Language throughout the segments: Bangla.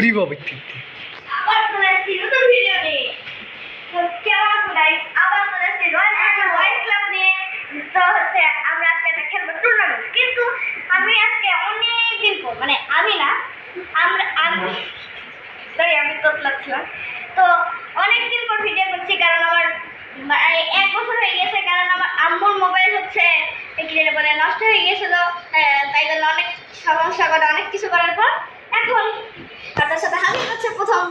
ঘুরিব ব্যক্তিত্ব আবার চলে আসছি নতুন ভিডিও নিয়ে। তো কেমন আছো গাইস? আবার চলে আসছি রয়্যাল এন্ড বয়েজ ক্লাব নিয়ে। তো হচ্ছে আমরা আজকে একটা খেলবো টুর্নামেন্ট, কিন্তু আমি আজকে অনেক দিন পর, মানে আমি না, আমি তোতলাচ্ছিলাম। তো অনেক দিন পর ভিডিও করছি, কারণ আমার 1 বছর হয়ে গেছে, কারণ আমার আম্মুর মোবাইল হচ্ছে কি যেন বলে নষ্ট হয়ে গিয়েছিল। তাই জন্য অনেক সমস্যা করে, অনেক কিছু করার পর এখন তাদের সাথে হাজির হচ্ছে প্রথম।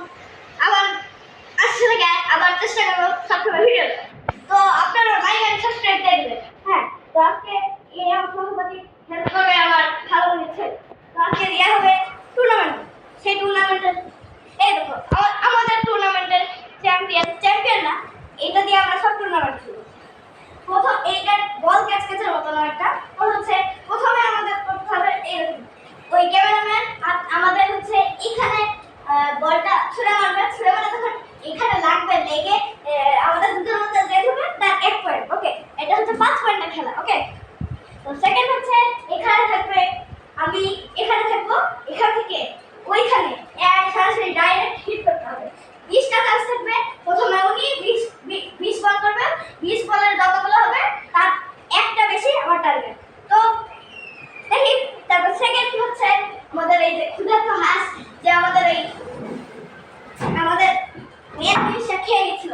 আবার আসছে থেকে আবার চেষ্টা করবো সবসময় ভিডিও। তো আপনারা লাইক এন্ড সাবস্ক্রাইব দিয়ে দিবেন। হ্যাঁ, তো আজকে এই আমার সহপাঠী হেল্প করবে আমার ভালো হচ্ছে। তো আজকে দেওয়া হবে টুর্নামেন্ট। সেই টুর্নামেন্টের এই দেখো আমাদের টুর্নামেন্টের চ্যাম্পিয়ন না, এটা দিয়ে আমরা সব টুর্নামেন্ট খেলি। প্রথম এইটা বল ক্যাচের মতো না, একটা হচ্ছে প্রথমে আমাদের করতে হবে এরকম। ওই ক্যামেরাম্যান আমাদের হচ্ছে এখানে বলটা ছুঁড়ে মারবে, ছুঁড়ে মারলে তখন এখানে লাগবে, লেগে আমাদের দুটোর মধ্যে যে হবে তার 1 পয়েন্ট। ওকে, এটা হচ্ছে 5 পয়েন্টের খেলা। ওকে, তো সেকেন্ড হচ্ছে এখানে থাকবে, আমি এখানে থাকবো, এখান থেকে ওইখানে সরাসরি ডাইরেক্ট হিট করতে হবে। 20টা চান্স থাকবে, প্রথমে উনি 20 বল করবে, 20 বলের যতগুলো হবে তার একটা বেশি আমার টার্গেট। তো দেখি, তারপর সেকেন্ড হচ্ছে আমাদের এই যে ক্ষুধার্ত হাঁস, যে আমাদের মেন জিনিসটা খেয়ে নিচ্ছিল।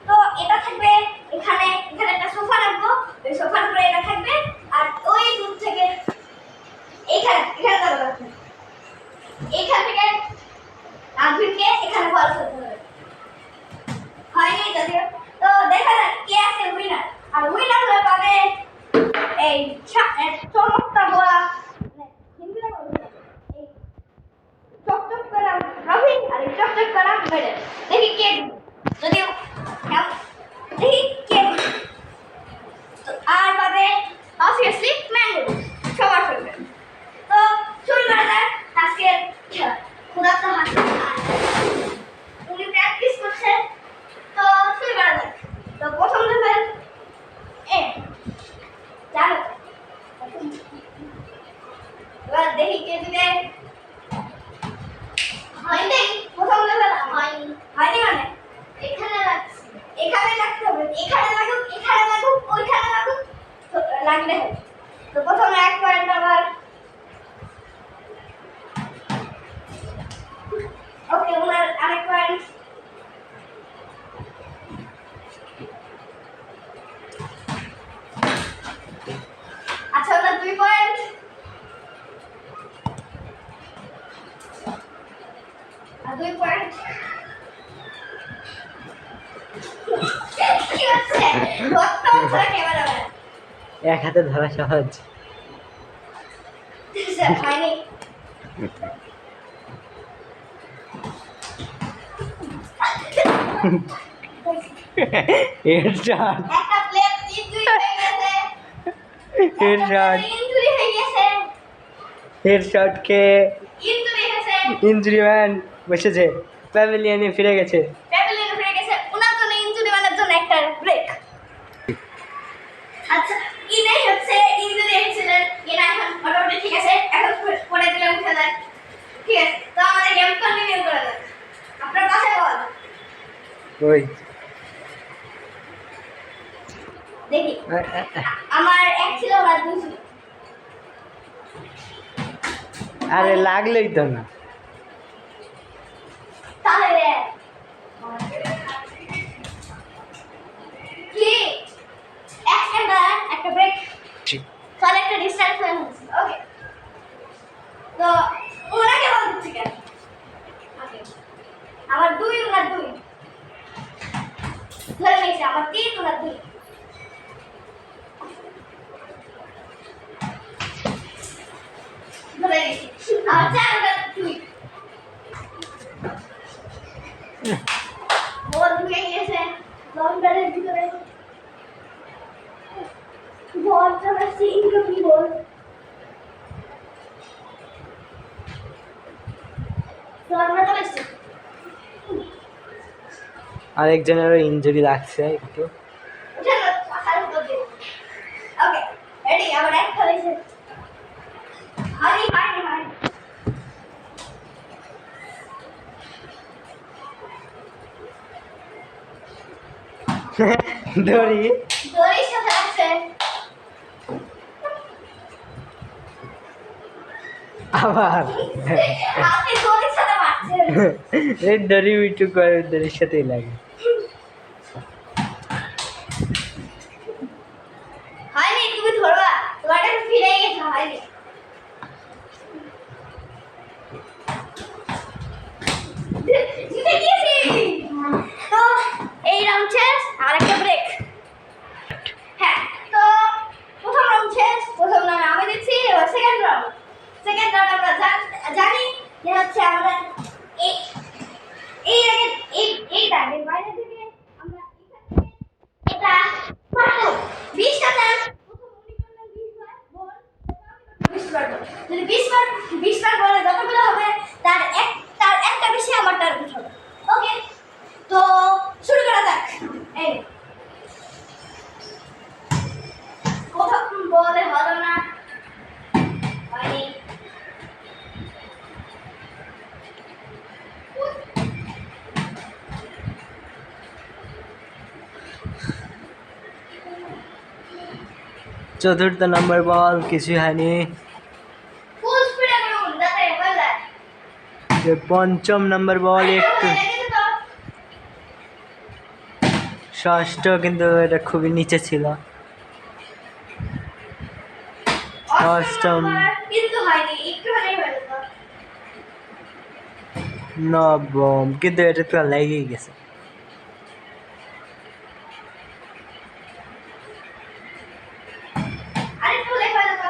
তো এটা থাকবে এখানে, এখানে একটা সোফা রাখবো, ওই সোফার উপরে এটা থাকবে, আর ওই দূর থেকে এখানে দাঁড়াবে, এখান থেকে আধুনকে এখানে বল করতে হবে। হয়নি যদিও। তো দেখা যাক কে আছে উইনার, আর উইনার হলে পাবে এই চমকটা বলা, হিন্দিতে বলতে এই চকচক করা ট্রফি আর এই চকচক করা মেডেল। দেখি কে, যদিও দেখি কে। তো আর পাবে অবভিয়াসলি ম্যাঙ্গো, সবার ফেভারিট। তো শুরু করা যাক আজকের খেলা। ক্ষুধার্ত হাঁস উনি প্র্যাকটিস করছে, তো শুরু করা যাক। তো প্রথম লেভেল জানো, এবার দেখি কে দিবে। হয়নি, প্রথম লেভেল হয়নি মানে এখানে রাখছি, এখানে রাখতে হবে, এখানে লাগুক, এখানে লাগুক, ওইখানে লাগুক, লাগলে হবে। তো প্রথমে 1 পয়েন্ট আবার। ওকে, ওনার আরেক পয়েন্ট। আচ্ছা, ওনার 2 পয়েন্ট। আর 2 পয়েন্ট। কি হচ্ছে? ক্যামেরাম্যান এক হাতে ধরা সহজ। হয়নি। হেডশট, একটা প্লেয়ার ইনজুরি হয়ে গেছে, হেডশট, ইনজুরি হয়ে গেছে, হেডশট কে ইনজুরি হয়েছে, ইনজুরি ম্যান বসেছে, প্যাভিলিয়নে ফিরে গেছে। প্যাভিলিয়নে ফিরে গেছে। ওনার জন্য ইনজুরি ম্যানের জন্য একটা ব্রেক। আচ্ছা, ইনাই হচ্ছে ইনজুরি হয়েছিলেন, ইনা এখন মোটামুটি ঠিক আছে, এখন পরে দিলে উঠে যায়। ঠিক আছে, তো আমাদের গেম কন্টিনিউ করা যাক। আপনার পাশে বল ওই দেখি, আমার 1 ছিল, আর 2 ছিল। আরে লাগলেই তো না। তাহলে কি একটা ব্রেক, তাহলে একটা ডিস্টেন্স হয়ে গেছে। ওকে, তো ওনাকে বল দিচ্ছি কেন? ওকে, আমার 2, ওনার 2 ধরে নিয়েছি, আমার 3, ওনার 2। ধরে নিয়েছি, আমার 4, ওনার 2। বল ঢুকে গিয়েছে লম্বারের ভিতরে, বল চলাচ্ছে ইনকমপ্লিট বল। তো আমরা চলেছি, আরেকজনেরও ইনজুরি লাগছে একটু। উঠে না পাখার উপর দিয়ে। ওকে, রেডি, আমার 1 খেলেছে। হয়নি। দড়ি দড়ির সাথে আছে আবার আপনি দড়ির সাথে মারছেন এই দড়ি উইটু করে দড়ির সাথেই লাগে। হয়নি তুমি ধরবা তোমার কাছে ফিরে গেছে হয়নি জিতে গিয়েছি তো এই রাউন্ড শেষ আর একটা ব্রেক হ্যাঁ তো প্রথম রাউন্ড শেষ প্রথম রাউন্ড আমি দিচ্ছি এবার সেকেন্ড রাউন্ড আমরা জানি যে হচ্ছে আমরা এই এই আগে এই দাগের বাইরে থেকে আমরা এটা মারবো 20টা চান্স প্রথম উনি করলেন 20 বার বল 20 বার বল যদি 20 বার বলে যতগুলো হবে তার একটা বেশি আমার টার্গেট হবে ওকে তো শুরু করা যাক এই প্রথম বলে হলো না হয়নি চতুর্থ নম্বর বল কিছুই হয়নি। ফুল স্পিডে করুন যাতে হয়ে যায় যে পঞ্চম নম্বর বল একটু ষষ্ঠ, কিন্তু এটা খুবই নিচে ছিল। অষ্টম, কিন্তু হয়নি একটু হলেই হয়ে যেত নবম, কিন্তু এটা তো লেগেই গেছে। আরেকটু লেখা যেত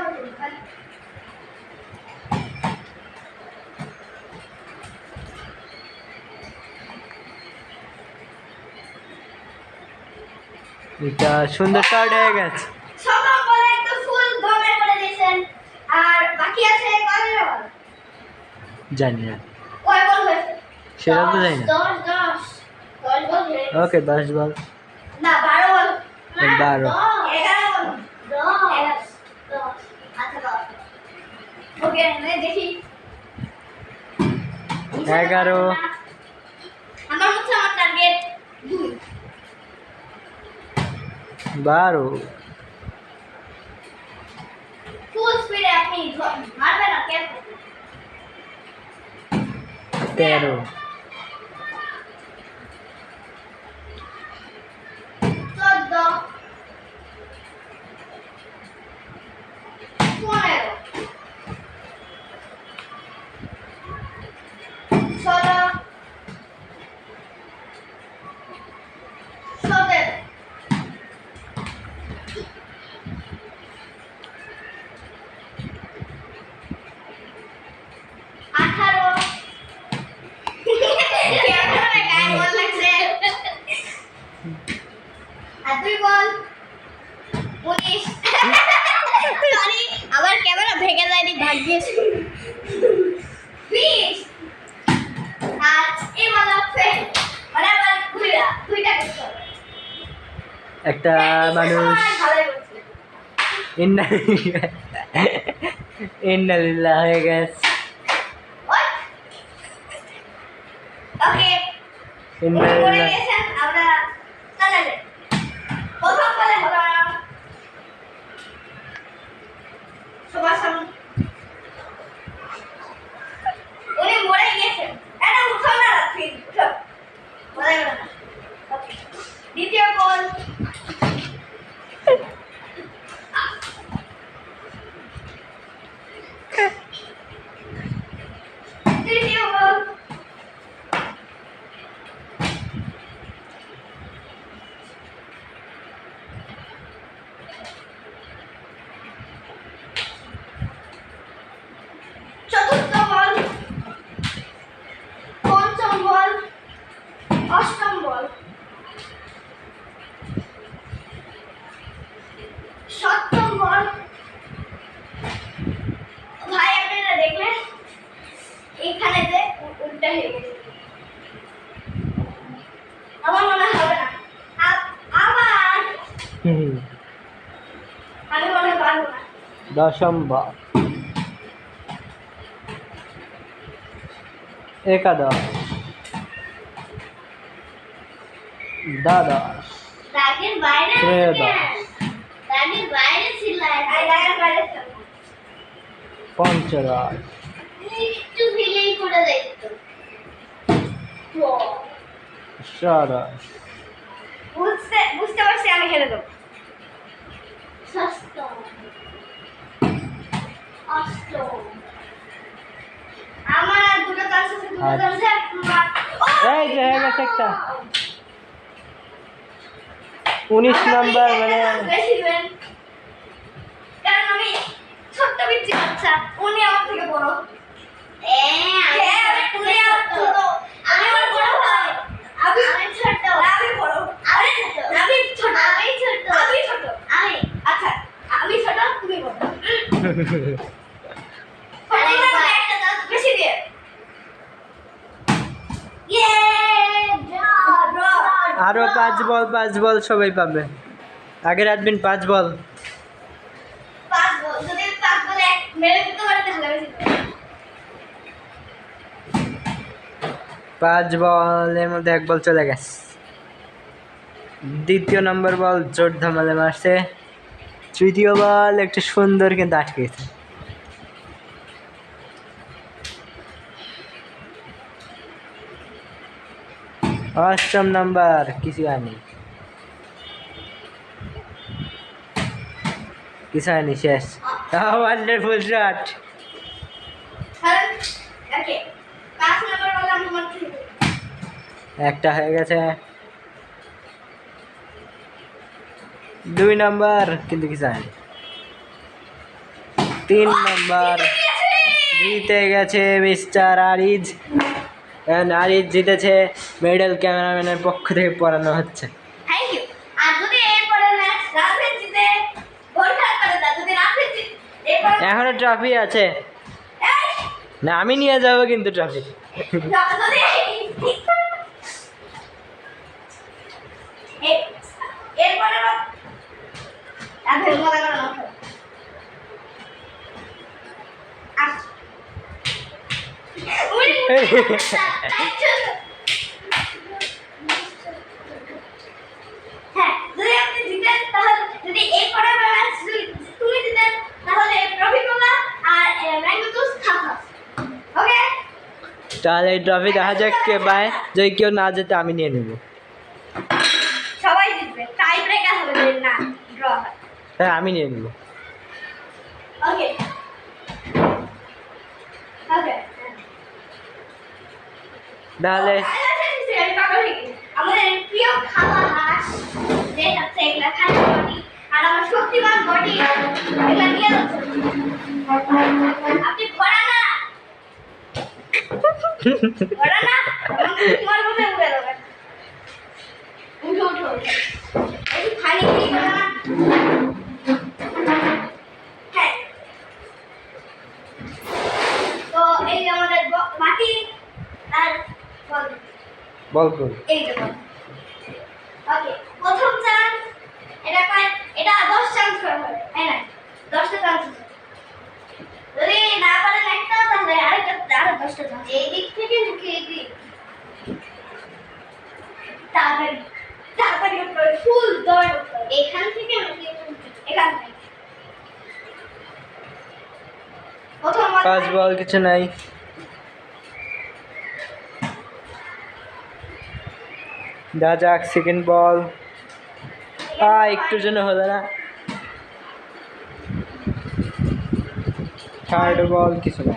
এটা সুন্দর স্টার্ট হয়ে গেছে। সকাল বলে একদম ফুল দমে করে দিয়েছেন আর বাকি আছে কয়টা বল জানি না, কয় বল হয়েছে সেটা তো জানি না। 10 বল হয়েছে ওকে 10 বল না 12 বল 12 11 বল 10 আচ্ছা 10 ওকে দেখি 11 আমার হচ্ছে আমার টার্গেট 2 12 ফুল স্পিডে আপনি মারবেন না কেন 13 14 15 16 17 18 গায়ে বল লাগছে আর 2 বল 19 সরি আবার ক্যামেরা ভেঙে যায়নি ভাগ্যিস 20 আর এই বল আছে মানে আবার দুইটা করতে হবে একটা মানুষ ভালোই করছে ইন্নালিল্লাহ হয়ে গেছে। ওকে করে ইন্নালিল্লাহ দিয়েছেন আমরা চলে যাই প্রথম বলে হলো না সুভাষম উনি মরে গিয়েছেন এটা উঠো না ফির উঠো মরে গেল না ওকে দ্বিতীয় বল তৃতীয় বল চতুর্থ বল পঞ্চম বল অষ্টম বল সপ্তম বল ভাই আপনারা দেখলেন এখানে যে উল্টা হয়ে গেছে আমার মনে হবে না আবার আমি মনে হয় পারবো না দশম বল একাদশ দ্বাদশ দাগের বাইরে তুমি আছে দাও। না। দাগের বাইরে ছিল আর দাগের বাইরে ছিল পঞ্চরাজ। একটু ফিলিং করে দেখতো ষাড়াশ। বুঝতে পারছি আমি হেরে দেবো ষষ্ঠ অষ্টম আমার আর দুটো চান্স আছে দুটো আচ্ছা। চান্সে এই যে হয়ে গেছে একটা 19 নাম্বার মানে বেশি দিবেন কারণ আমি ছোট্ট বিচ্ছি বাচ্চা উনি আমার থেকে বড় উনি আমার ছোট আমি আমার বড় ভাই আমি ছোট আমি বড় আমি ছোট আমি ছোট আমি ছোট আমি আচ্ছা আমি ছোট তুমি বড় একটা দাও বেশি দিয়ে ইয়ে ড্র আরো 5 বল সবাই পাবে। আগে রাখবেন 5 বল। পাঁচ বল যদি পাঁচ বলে এক মেরে দিতে পারে তাহলে আমি জিতবো 5 বলের মধ্যে 1 বল চলে গেছে। দ্বিতীয় নম্বর বল জোর ধামালে মারছে। তৃতীয় বল একটা সুন্দর কিন্তু আটকে গেছে। অষ্টম নাম্বার কিছু হয়নি, কিছু হয়নি, শেষ। Wonderful shot. ওকে পাঁচ নাম্বার বলে আমি তোমার থেকে একটা হয়ে গেছে। 2 নাম্বার কিন্তু কিছু হয়নি। 3 নাম্বার জিতে গেছে মিস্টার আরিজ। আরিজ জিতেছে। মেডেল ক্যামেরাম্যানের পক্ষ থেকে পড়ানো হচ্ছে। থ্যাংক ইউ আর যদি এরপরে ম্যাচ রাফেল জিতে গোল খেলা করে দাও যদি রাফেল জিতে এরপরে এখনো ট্রফি আছে এই না, আমি নিয়ে যাবো কিন্তু ট্রফি। যদি এরপরে রাফেল মজা করে নাও হ্যাঁ যদি আপনি জিতেন তাহলে যদি এরপরে ম্যাচ তুমি জিতেন তাহলে ট্রফি পাবা আর ম্যাঙ্গো জুস খাবা ওকে তাহলে এই ট্রফি দেখা যাক কে পায়। যদি কেউ না যেতে আমি নিয়ে নেব। সবাই জিতবে টাই ব্রেকার হবে যদি না ড্র হয় হ্যাঁ আমি নিয়ে নেব। ওকে ওকে তাহলে আমাদের প্রিয় খাবার হাঁস যে হচ্ছে এগুলা খাঁটি বডি আর আমার শক্তিমান বডি এগুলা নিয়ে যাচ্ছে আপনি ঘোড়া না ঘোড়া না তোমার মধ্যে উড়ে দেবেন উঠো উঠো উঠো একটু খালি কি করে না হ্যাঁ তো এই যে আমাদের মাটি আর বল বল বল। এই যে বল ওকে প্রথম চান্স এটা পায় এটা 10 চান্স করে হবে তাই না 10টা চান্স যদি না পারেন একটা তাহলে আরেকটা আরো 10টা চান্স এই দিক থেকে নাকি এই দিক তাড়াতাড়ি তাড়াতাড়ি করতে হবে ফুল দৌড় করতে হবে এখান থেকে নাকি এখান থেকে প্রথম 5 বল কিছু নাই। যা যাক সেকেন্ড বল। একটু জন্য হলো না। থার্ড বল কিছু না।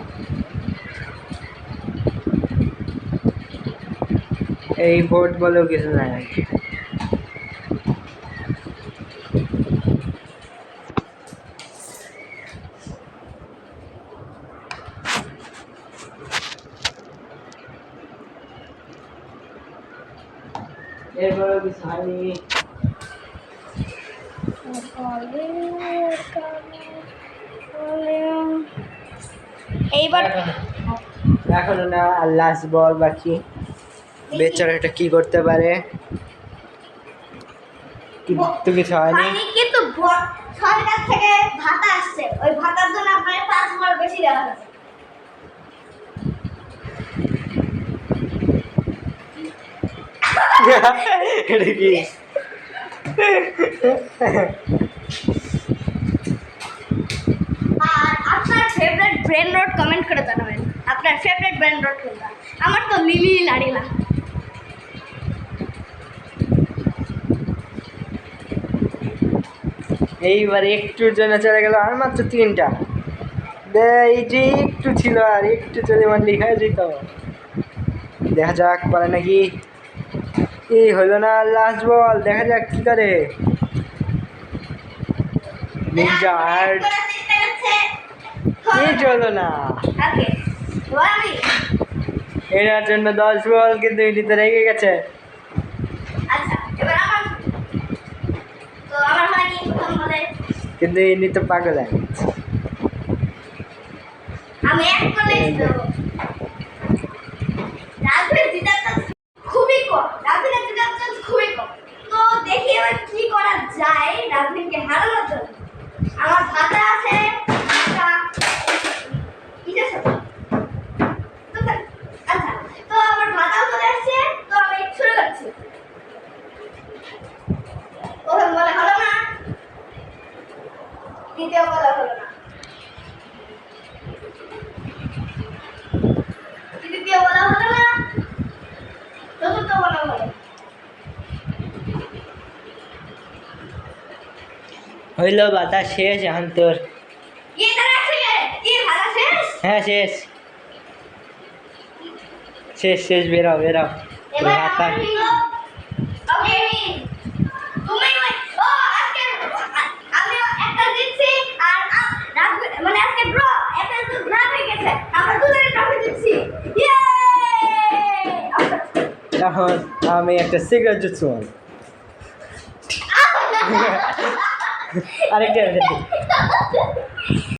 এই ফোর্থ বলেও কিছু নাই আর কি। এরপরেও কিছু হয়নি। এইবার এখনো না, আর লাস্ট বল বাকি। বেচারাটা কি করতে পারে, কিন্তু কিছু হয়নি। মানে কিন্তু সরকার থেকে ভাতা আসছে ওই ভাতার জন্য আপনার 5 বার বেশি দেওয়া হচ্ছে এটা কি আর আপনার ফেভারিট ব্রেন রোড কমেন্ট করে জানাবেন। আপনার ফেভারিট ব্রেন রোড কোনটা? আমার তো লিলি লাড়িলা। এইবার একটুর জন্য চলে গেল আর মাত্র 3টা। এইটি একটু ছিল, আর একটু যদি আমার লিখা যেত। দেখা যাক পারে নাকি। এই হলো না, লাস্ট বল, দেখা যাক কি করে। নিনজা আর এই চলো না। ওকে, ওয়াই। এটার জন্য 10 বল, কিন্তু এটিতে রেগে গেছে। আচ্ছা, এবার আমার। তো আমার হয়নি প্রথম বলে। কিন্তু ইনি তো পাগল হয়ে গেছে। আমি এক বলে দেবো। রাজুর জিতার চান্স খুবই কম। রাজুর জিতার চান্স খুবই কম। তো দেখি এবার কি করা যায় রাজুকে হারানোর জন্য। আমার হাতে আছে একটা কিসের সাথে? আচ্ছা, তো আমার মাথাও চলে আসছে। তো আমি শুরু করছি। প্রথম বলে হলো না, দ্বিতীয় বলে হলো না, তৃতীয় বলে হলো না, চতুর্থ বলে হলো না। হইল বাতা শেষ এখন তোর। কি তারা আছে? কি ভালো শেষ? হ্যাঁ শেষ শেষ শেষ, বেরাও বেরাও। এবার হাতা আমার হিরো। ওকে, তুমি ও আজকে আমি একটা জিতছি। আর মানে আজকে ব্রো একটা তো ড্র হয়ে গেছে। আমরা দুজনে ট্রফি জিতছি। ইয়ে! এখন আমি একটা সিগারেট জুটছি। আরেকটা